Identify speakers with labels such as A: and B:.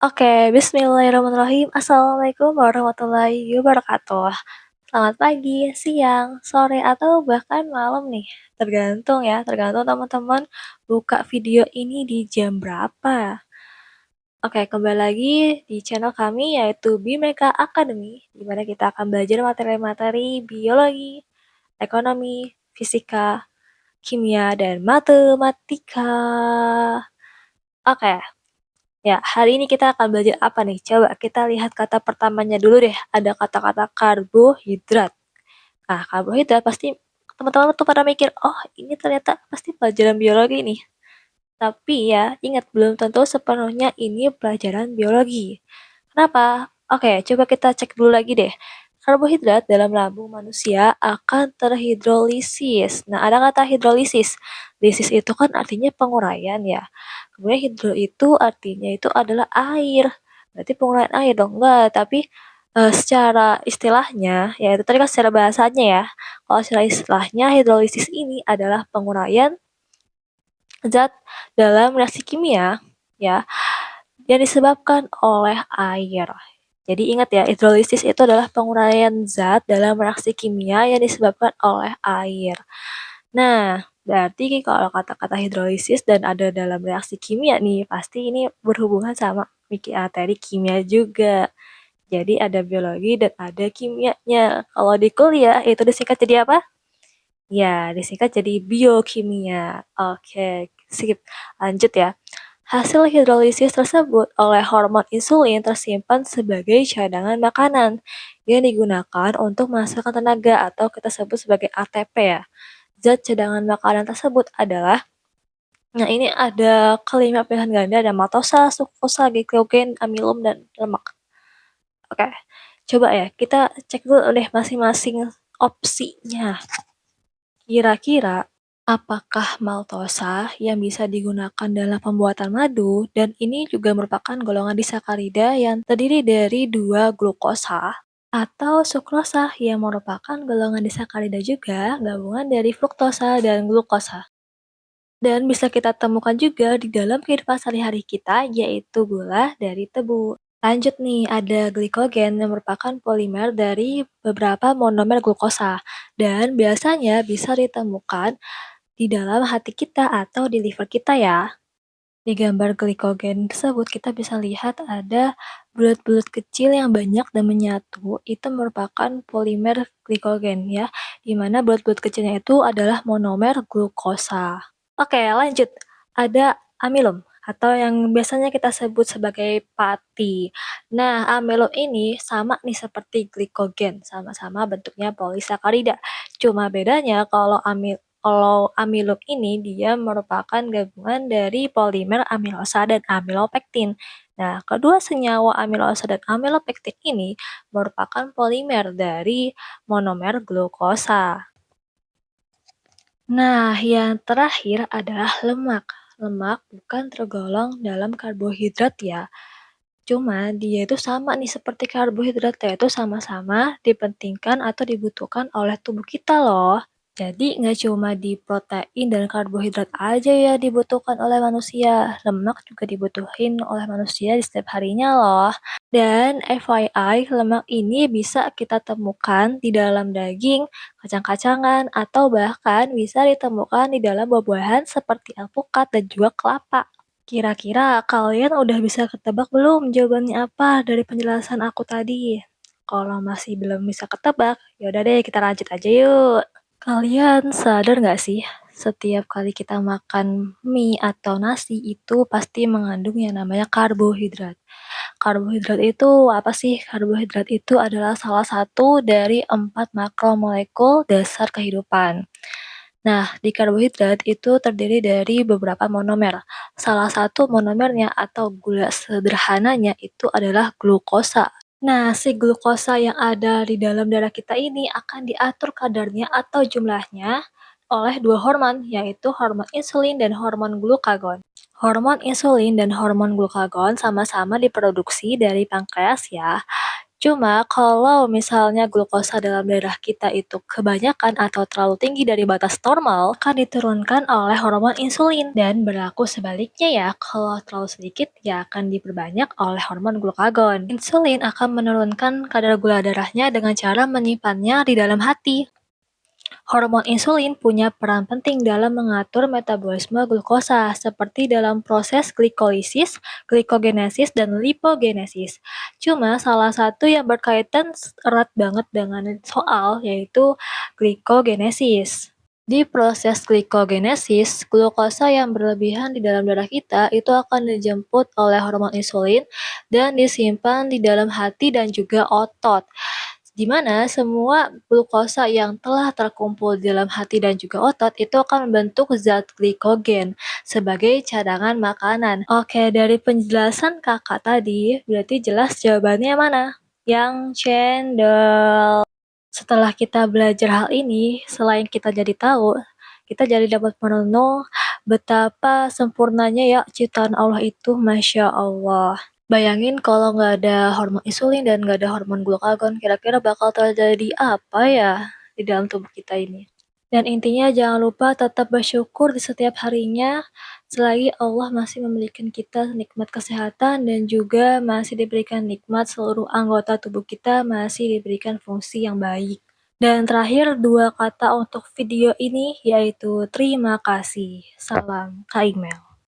A: Oke, bismillahirrahmanirrahim. Assalamualaikum warahmatullahi wabarakatuh. Selamat pagi, siang, sore, atau bahkan malam nih. Tergantung teman-teman buka video ini di jam berapa. Oke, kembali lagi di channel kami yaitu Bimeka Academy, di mana kita akan belajar materi-materi biologi, ekonomi, fisika, kimia, dan matematika. Oke, ya, hari ini kita akan belajar apa nih? Coba kita lihat kata pertamanya dulu deh. Ada kata-kata karbohidrat. Nah, karbohidrat pasti teman-teman tuh pada mikir, oh ini ternyata pasti pelajaran biologi nih. Tapi ya, ingat belum tentu sepenuhnya ini pelajaran biologi. Kenapa? Oke, coba kita cek dulu lagi deh. Karbohidrat dalam lambung manusia akan terhidrolisis. Nah, ada kata hidrolisis. Lisis itu kan artinya penguraian ya. Kemudian hidro itu artinya itu adalah air. Berarti penguraian air dong. Enggak, tapi secara istilahnya, ya itu tadi kan secara bahasanya ya. Kalau secara istilahnya, hidrolisis ini adalah penguraian zat dalam reaksi kimia ya yang disebabkan oleh air. Jadi ingat ya, hidrolisis itu adalah penguraian zat dalam reaksi kimia yang disebabkan oleh air. Nah, berarti kalau kata-kata hidrolisis dan ada dalam reaksi kimia nih, pasti ini berhubungan sama materi kimia juga. Jadi ada biologi dan ada kimianya. Kalau di kuliah itu disingkat jadi apa? Ya, disingkat jadi biokimia. Oke, skip. Lanjut ya. Hasil hidrolisis tersebut oleh hormon insulin tersimpan sebagai cadangan makanan yang digunakan untuk menghasilkan tenaga atau kita sebut sebagai ATP ya. Zat cadangan makanan tersebut adalah, nah ini ada kelima pilihan ganda, ada maltosa, sukrosa, glikogen, amilum, dan lemak. Oke, coba ya kita cek dulu deh masing-masing opsinya. Kira-kira apakah maltosa yang bisa digunakan dalam pembuatan madu dan ini juga merupakan golongan disakarida yang terdiri dari dua glukosa atau sukrosa yang merupakan golongan disakarida juga gabungan dari fruktosa dan glukosa. Dan bisa kita temukan juga di dalam kehidupan sehari-hari kita yaitu gula dari tebu. Lanjut nih, ada glikogen yang merupakan polimer dari beberapa monomer glukosa dan biasanya bisa ditemukan di dalam hati kita atau di liver kita ya. Di gambar glikogen tersebut kita bisa lihat ada bulat-bulat kecil yang banyak dan menyatu, itu merupakan polimer glikogen ya, di mana bulat-bulat kecilnya itu adalah monomer glukosa. Oke, lanjut. Ada amilum atau yang biasanya kita sebut sebagai pati. Nah, amilum ini sama nih seperti glikogen, sama-sama bentuknya polisakarida. Cuma bedanya kalau amilum ini dia merupakan gabungan dari polimer amilosa dan amilopektin. Nah, kedua senyawa amilosa dan amilopektin ini merupakan polimer dari monomer glukosa. Nah, yang terakhir adalah lemak. Lemak bukan tergolong dalam karbohidrat ya. Cuma dia itu sama nih seperti karbohidrat, yaitu sama-sama dipentingkan atau dibutuhkan oleh tubuh kita loh. Jadi nggak cuma di protein dan karbohidrat aja ya dibutuhkan oleh manusia, lemak juga dibutuhin oleh manusia di setiap harinya loh. Dan FYI, lemak ini bisa kita temukan di dalam daging, kacang-kacangan, atau bahkan bisa ditemukan di dalam buah-buahan seperti alpukat dan juga kelapa. Kira-kira kalian udah bisa ketebak belum jawabannya apa dari penjelasan aku tadi? Kalau masih belum bisa ketebak, yaudah deh kita lanjut aja yuk. Kalian sadar nggak sih, setiap kali kita makan mie atau nasi itu pasti mengandung yang namanya karbohidrat. Karbohidrat itu apa sih? Karbohidrat itu adalah salah satu dari 4 makromolekul dasar kehidupan. Nah, di karbohidrat itu terdiri dari beberapa monomer. Salah satu monomernya atau gula sederhananya itu adalah glukosa. Nah, si glukosa yang ada di dalam darah kita ini akan diatur kadarnya atau jumlahnya oleh dua hormon, yaitu hormon insulin dan hormon glukagon. Hormon insulin dan hormon glukagon sama-sama diproduksi dari pankreas ya. Cuma kalau misalnya glukosa dalam darah kita itu kebanyakan atau terlalu tinggi dari batas normal, akan diturunkan oleh hormon insulin. Dan berlaku sebaliknya ya, kalau terlalu sedikit ya akan diperbanyak oleh hormon glukagon. Insulin akan menurunkan kadar gula darahnya dengan cara menyimpannya di dalam hati. Hormon insulin punya peran penting dalam mengatur metabolisme glukosa, seperti dalam proses glikolisis, glikogenesis, dan lipogenesis. Cuma salah satu yang berkaitan erat banget dengan soal, yaitu glikogenesis. Di proses glikogenesis, glukosa yang berlebihan di dalam darah kita itu akan dijemput oleh hormon insulin dan disimpan di dalam hati dan juga otot, di mana semua glukosa yang telah terkumpul di dalam hati dan juga otot itu akan membentuk zat glikogen sebagai cadangan makanan. Oke, dari penjelasan kakak tadi, berarti jelas jawabannya mana? Yang cendol. Setelah kita belajar hal ini, selain kita jadi tahu, kita jadi dapat merenung betapa sempurnanya ya ciptaan Allah itu, Masya Allah. Bayangin kalau nggak ada hormon insulin dan nggak ada hormon glukagon, kira-kira bakal terjadi apa ya di dalam tubuh kita ini. Dan intinya jangan lupa tetap bersyukur di setiap harinya, selagi Allah masih memberikan kita nikmat kesehatan dan juga masih diberikan nikmat seluruh anggota tubuh kita masih diberikan fungsi yang baik. Dan terakhir 2 kata untuk video ini yaitu terima kasih. Salam Kak Email.